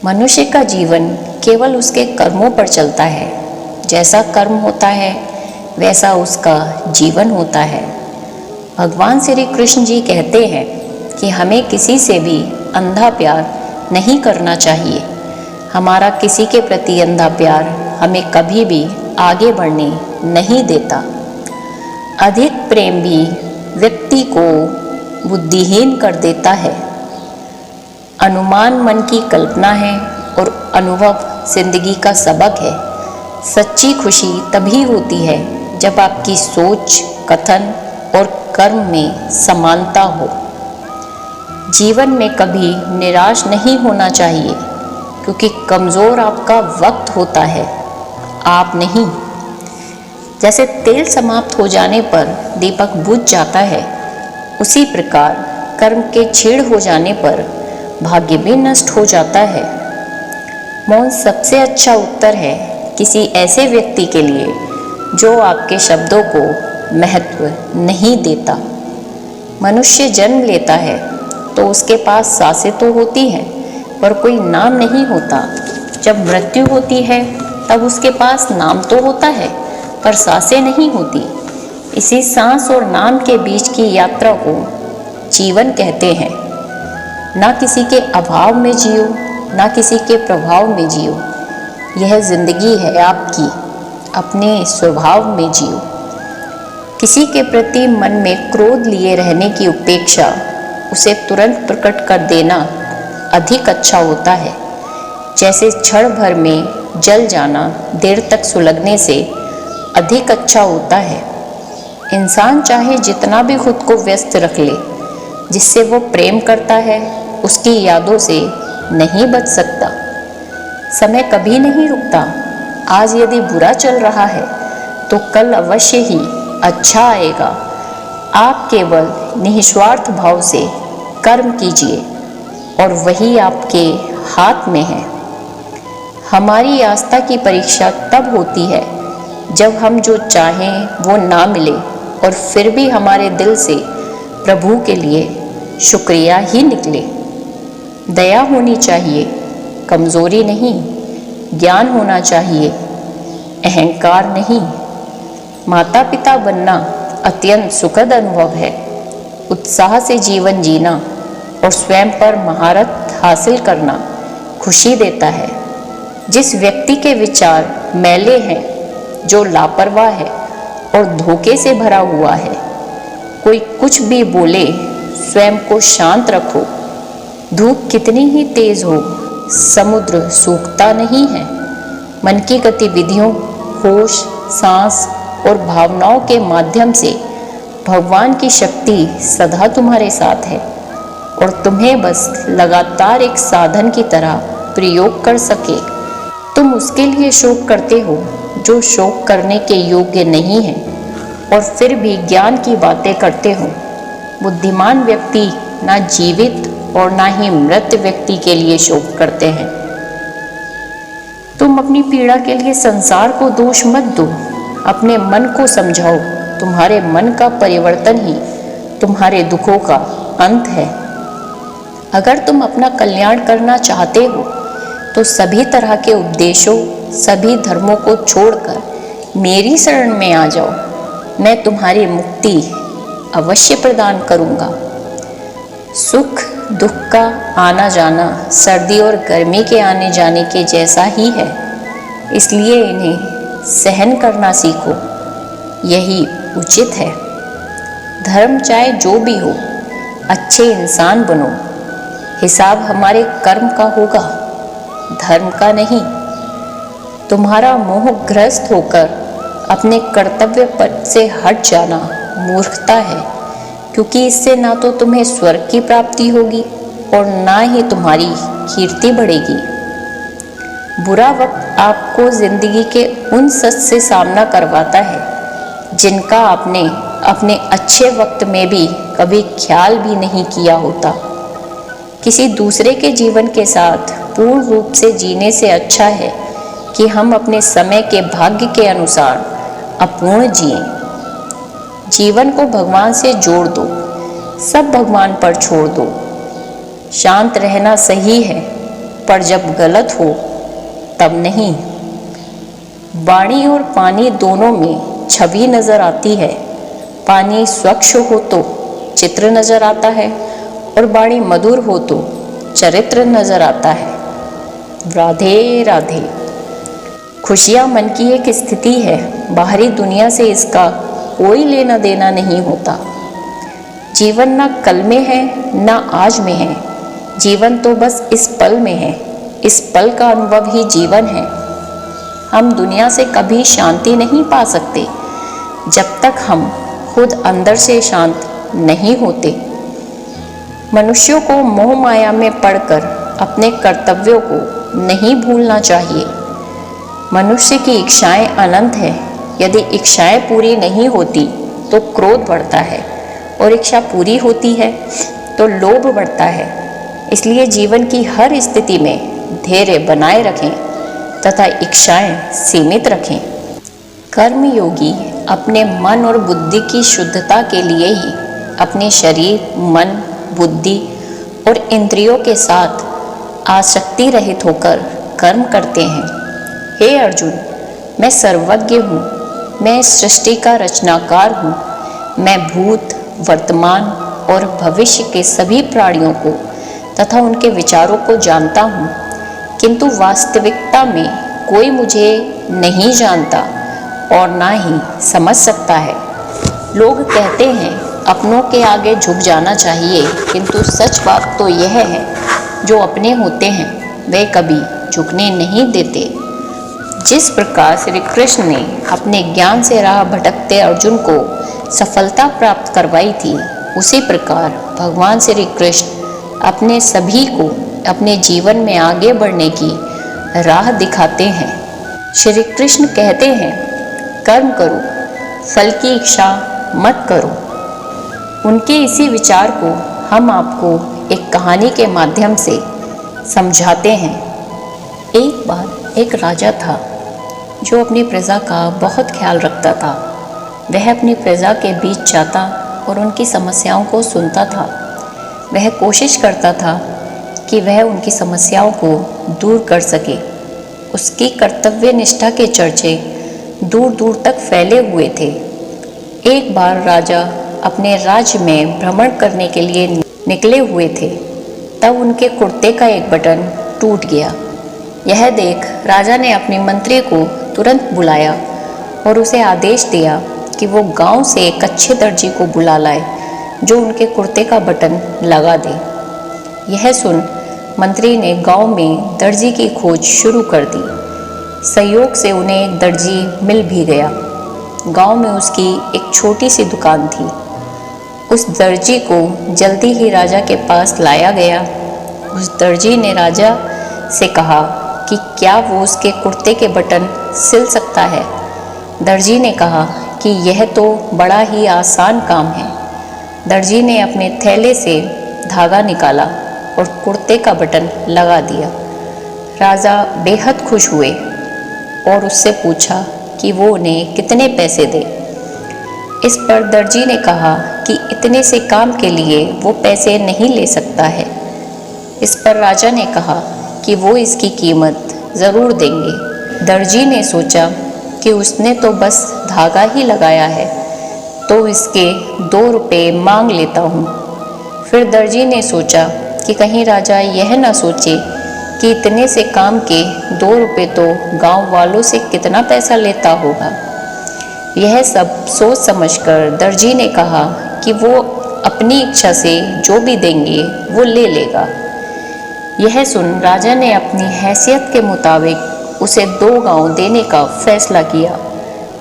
मनुष्य का जीवन केवल उसके कर्मों पर चलता है। जैसा कर्म होता है वैसा उसका जीवन होता है। भगवान श्री कृष्ण जी कहते हैं कि हमें किसी से भी अंधा प्यार नहीं करना चाहिए। हमारा किसी के प्रति अंधा प्यार हमें कभी भी आगे बढ़ने नहीं देता। अधिक प्रेम भी व्यक्ति को बुद्धिहीन कर देता है। अनुमान मन की कल्पना है और अनुभव जिंदगी का सबक है। सच्ची खुशी तभी होती है जब आपकी सोच, कथन और कर्म में समानता हो। जीवन में कभी निराश नहीं होना चाहिए, क्योंकि कमज़ोर आपका वक्त होता है, आप नहीं। जैसे तेल समाप्त हो जाने पर दीपक बुझ जाता है, उसी प्रकार कर्म के छीड़ हो जाने पर भाग्य भी नष्ट हो जाता है। मौन सबसे अच्छा उत्तर है किसी ऐसे व्यक्ति के लिए जो आपके शब्दों को महत्व नहीं देता। मनुष्य जन्म लेता है तो उसके पास सांसें तो होती हैं, पर कोई नाम नहीं होता। जब मृत्यु होती है तब उसके पास नाम तो होता है, पर सांसें नहीं होती। इसी सांस और नाम के बीच की यात्रा को जीवन कहते हैं। ना किसी के अभाव में जियो, ना किसी के प्रभाव में जियो। यह जिंदगी है आपकी, अपने स्वभाव में जियो। किसी के प्रति मन में क्रोध लिए रहने की उपेक्षा, उसे तुरंत प्रकट कर देना अधिक अच्छा होता है। जैसे क्षण भर में जल जाना देर तक सुलगने से अधिक अच्छा होता है। इंसान चाहे जितना भी खुद को व्यस्त रख ले, जिससे वो प्रेम करता है उसकी यादों से नहीं बच सकता। समय कभी नहीं रुकता। आज यदि बुरा चल रहा है तो कल अवश्य ही अच्छा आएगा। आप केवल निस्वार्थ भाव से कर्म कीजिए और वही आपके हाथ में है। हमारी आस्था की परीक्षा तब होती है जब हम जो चाहें वो ना मिले और फिर भी हमारे दिल से प्रभु के लिए शुक्रिया ही निकले। दया होनी चाहिए, कमज़ोरी नहीं। ज्ञान होना चाहिए, अहंकार नहीं। माता पिता बनना अत्यंत सुखद अनुभव है। उत्साह से जीवन जीना और स्वयं पर महारत हासिल करना खुशी देता है। जिस व्यक्ति के विचार मैले हैं, जो लापरवाह है और धोखे से भरा हुआ है, कोई कुछ भी बोले स्वयं को शांत रखो। धूप कितनी ही तेज हो, समुद्र सूखता नहीं है। मन की गतिविधियों, होश, सांस और भावनाओं के माध्यम से भगवान की शक्ति सदा तुम्हारे साथ है और तुम्हें बस लगातार एक साधन की तरह प्रयोग कर सके। तुम उसके लिए शोक करते हो जो शोक करने के योग्य नहीं है, और फिर भी ज्ञान की बातें करते हो। बुद्धिमान व्यक्ति ना जीवित और ना ही मृत व्यक्ति के लिए शोक करते हैं। तुम अपनी पीड़ा के लिए संसार को दोष मत दो, अपने मन को समझाओ। तुम्हारे मन का परिवर्तन ही तुम्हारे दुखों का अंत है। अगर तुम अपना कल्याण करना चाहते हो तो सभी तरह के उपदेशों, सभी धर्मों को छोड़कर मेरी शरण में आ जाओ। मैं तुम्हारी मुक्ति अवश्य प्रदान करूँगा। सुख दुख का आना जाना सर्दी और गर्मी के आने जाने के जैसा ही है, इसलिए इन्हें सहन करना सीखो, यही उचित है। धर्म चाहे जो भी हो, अच्छे इंसान बनो। हिसाब हमारे कर्म का होगा, धर्म का नहीं। तुम्हारा मोहग्रस्त होकर अपने कर्तव्य पथ से हट जाना मूर्खता है, क्योंकि इससे ना तो तुम्हें स्वर्ग की प्राप्ति होगी और ना ही तुम्हारी कीर्ति बढ़ेगी। बुरा वक्त आपको जिंदगी के उन सच से सामना करवाता है जिनका आपने अपने अच्छे वक्त में भी कभी ख्याल भी नहीं किया होता। किसी दूसरे के जीवन के साथ पूर्ण रूप से जीने से अच्छा है कि हम अपने समय के भाग्य के अनुसार अपूर्ण जिएं। जीवन को भगवान से जोड़ दो, सब भगवान पर छोड़ दो। शांत रहना सही है, पर जब गलत हो तब नहीं। वाणी और पानी दोनों में छवि नजर आती है। पानी स्वच्छ हो तो चित्र नजर आता है और वाणी मधुर हो तो चरित्र नजर आता है। राधे राधे। खुशियाँ मन की एक स्थिति है, बाहरी दुनिया से इसका कोई लेना देना नहीं होता। जीवन ना कल में है ना आज में है, जीवन तो बस इस पल में है। इस पल का अनुभव ही जीवन है। हम दुनिया से कभी शांति नहीं पा सकते जब तक हम खुद अंदर से शांत नहीं होते। मनुष्यों को मोह माया में पड़कर अपने कर्तव्यों को नहीं भूलना चाहिए। मनुष्य की इच्छाएं अनंत है। यदि इच्छाएं पूरी नहीं होती तो क्रोध बढ़ता है और इच्छा पूरी होती है तो लोभ बढ़ता है। इसलिए जीवन की हर स्थिति में धैर्य बनाए रखें तथा इच्छाएं सीमित रखें। कर्मयोगी अपने मन और बुद्धि की शुद्धता के लिए ही अपने शरीर, मन, बुद्धि और इंद्रियों के साथ आसक्ति रहित होकर कर्म करते हैं। हे अर्जुन, मैं सर्वज्ञ हूँ, मैं सृष्टि का रचनाकार हूँ। मैं भूत, वर्तमान और भविष्य के सभी प्राणियों को तथा उनके विचारों को जानता हूँ, किंतु वास्तविकता में कोई मुझे नहीं जानता और ना ही समझ सकता है। लोग कहते हैं अपनों के आगे झुक जाना चाहिए, किंतु सच बात तो यह है जो अपने होते हैं वे कभी झुकने नहीं देते। जिस प्रकार श्री कृष्ण ने अपने ज्ञान से राह भटकते अर्जुन को सफलता प्राप्त करवाई थी, उसी प्रकार भगवान श्री कृष्ण अपने सभी को अपने जीवन में आगे बढ़ने की राह दिखाते हैं। श्री कृष्ण कहते हैं, कर्म करो, फल की इच्छा मत करो। उनके इसी विचार को हम आपको एक कहानी के माध्यम से समझाते हैं। एक बार एक राजा था जो अपनी प्रजा का बहुत ख्याल रखता था। वह अपनी प्रजा के बीच जाता और उनकी समस्याओं को सुनता था। वह कोशिश करता था कि वह उनकी समस्याओं को दूर कर सके। उसकी कर्तव्य निष्ठा के चर्चे दूर दूर तक फैले हुए थे। एक बार राजा अपने राज्य में भ्रमण करने के लिए निकले हुए थे, तब उनके कुर्ते का एक बटन टूट गया। यह देख राजा ने अपने मंत्री को तुरंत बुलाया और उसे आदेश दिया कि वो गांव से एक अच्छे दर्जी को बुला लाए जो उनके कुर्ते का बटन लगा दे। यह सुन मंत्री ने गांव में दर्जी की खोज शुरू कर दी। संयोग से उन्हें एक दर्जी मिल भी गया। गांव में उसकी एक छोटी सी दुकान थी। उस दर्जी को जल्दी ही राजा के पास लाया गया। उस दर्जी ने राजा से कहा कि क्या वो उसके कुर्ते के बटन सिल सकता है। दर्जी ने कहा कि यह तो बड़ा ही आसान काम है। दर्जी ने अपने थैले से धागा निकाला और कुर्ते का बटन लगा दिया। राजा बेहद खुश हुए और उससे पूछा कि वो उन्हें कितने पैसे दे। इस पर दर्जी ने कहा कि इतने से काम के लिए वो पैसे नहीं ले सकता है। इस पर राजा ने कहा कि वो इसकी कीमत ज़रूर देंगे। दर्जी ने सोचा कि उसने तो बस धागा ही लगाया है, तो इसके 2 रुपये मांग लेता हूँ। फिर दर्जी ने सोचा कि कहीं राजा यह ना सोचे कि इतने से काम के 2 रुपये तो गांव वालों से कितना पैसा लेता होगा। यह सब सोच समझकर दर्जी ने कहा कि वो अपनी इच्छा से जो भी देंगे वो ले लेगा। यह सुन राजा ने अपनी हैसियत के मुताबिक उसे 2 गांव देने का फैसला किया।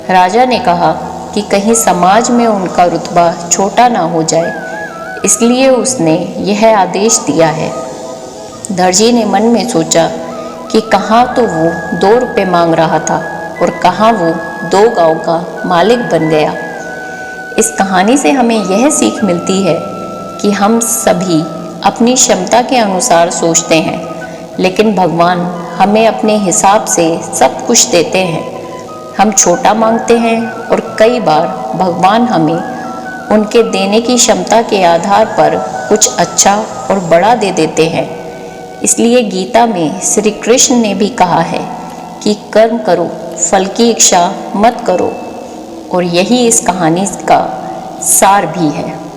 राजा ने कहा कि कहीं समाज में उनका रुतबा छोटा ना हो जाए, इसलिए उसने यह आदेश दिया है। दर्जी ने मन में सोचा कि कहाँ तो वो 2 रुपये मांग रहा था और कहाँ वो 2 गांव का मालिक बन गया। इस कहानी से हमें यह सीख मिलती है कि हम सभी अपनी क्षमता के अनुसार सोचते हैं, लेकिन भगवान हमें अपने हिसाब से सब कुछ देते हैं। हम छोटा मांगते हैं और कई बार भगवान हमें उनके देने की क्षमता के आधार पर कुछ अच्छा और बड़ा दे देते हैं। इसलिए गीता में श्री कृष्ण ने भी कहा है कि कर्म करो, फल की इच्छा मत करो। और यही इस कहानी का सार भी है।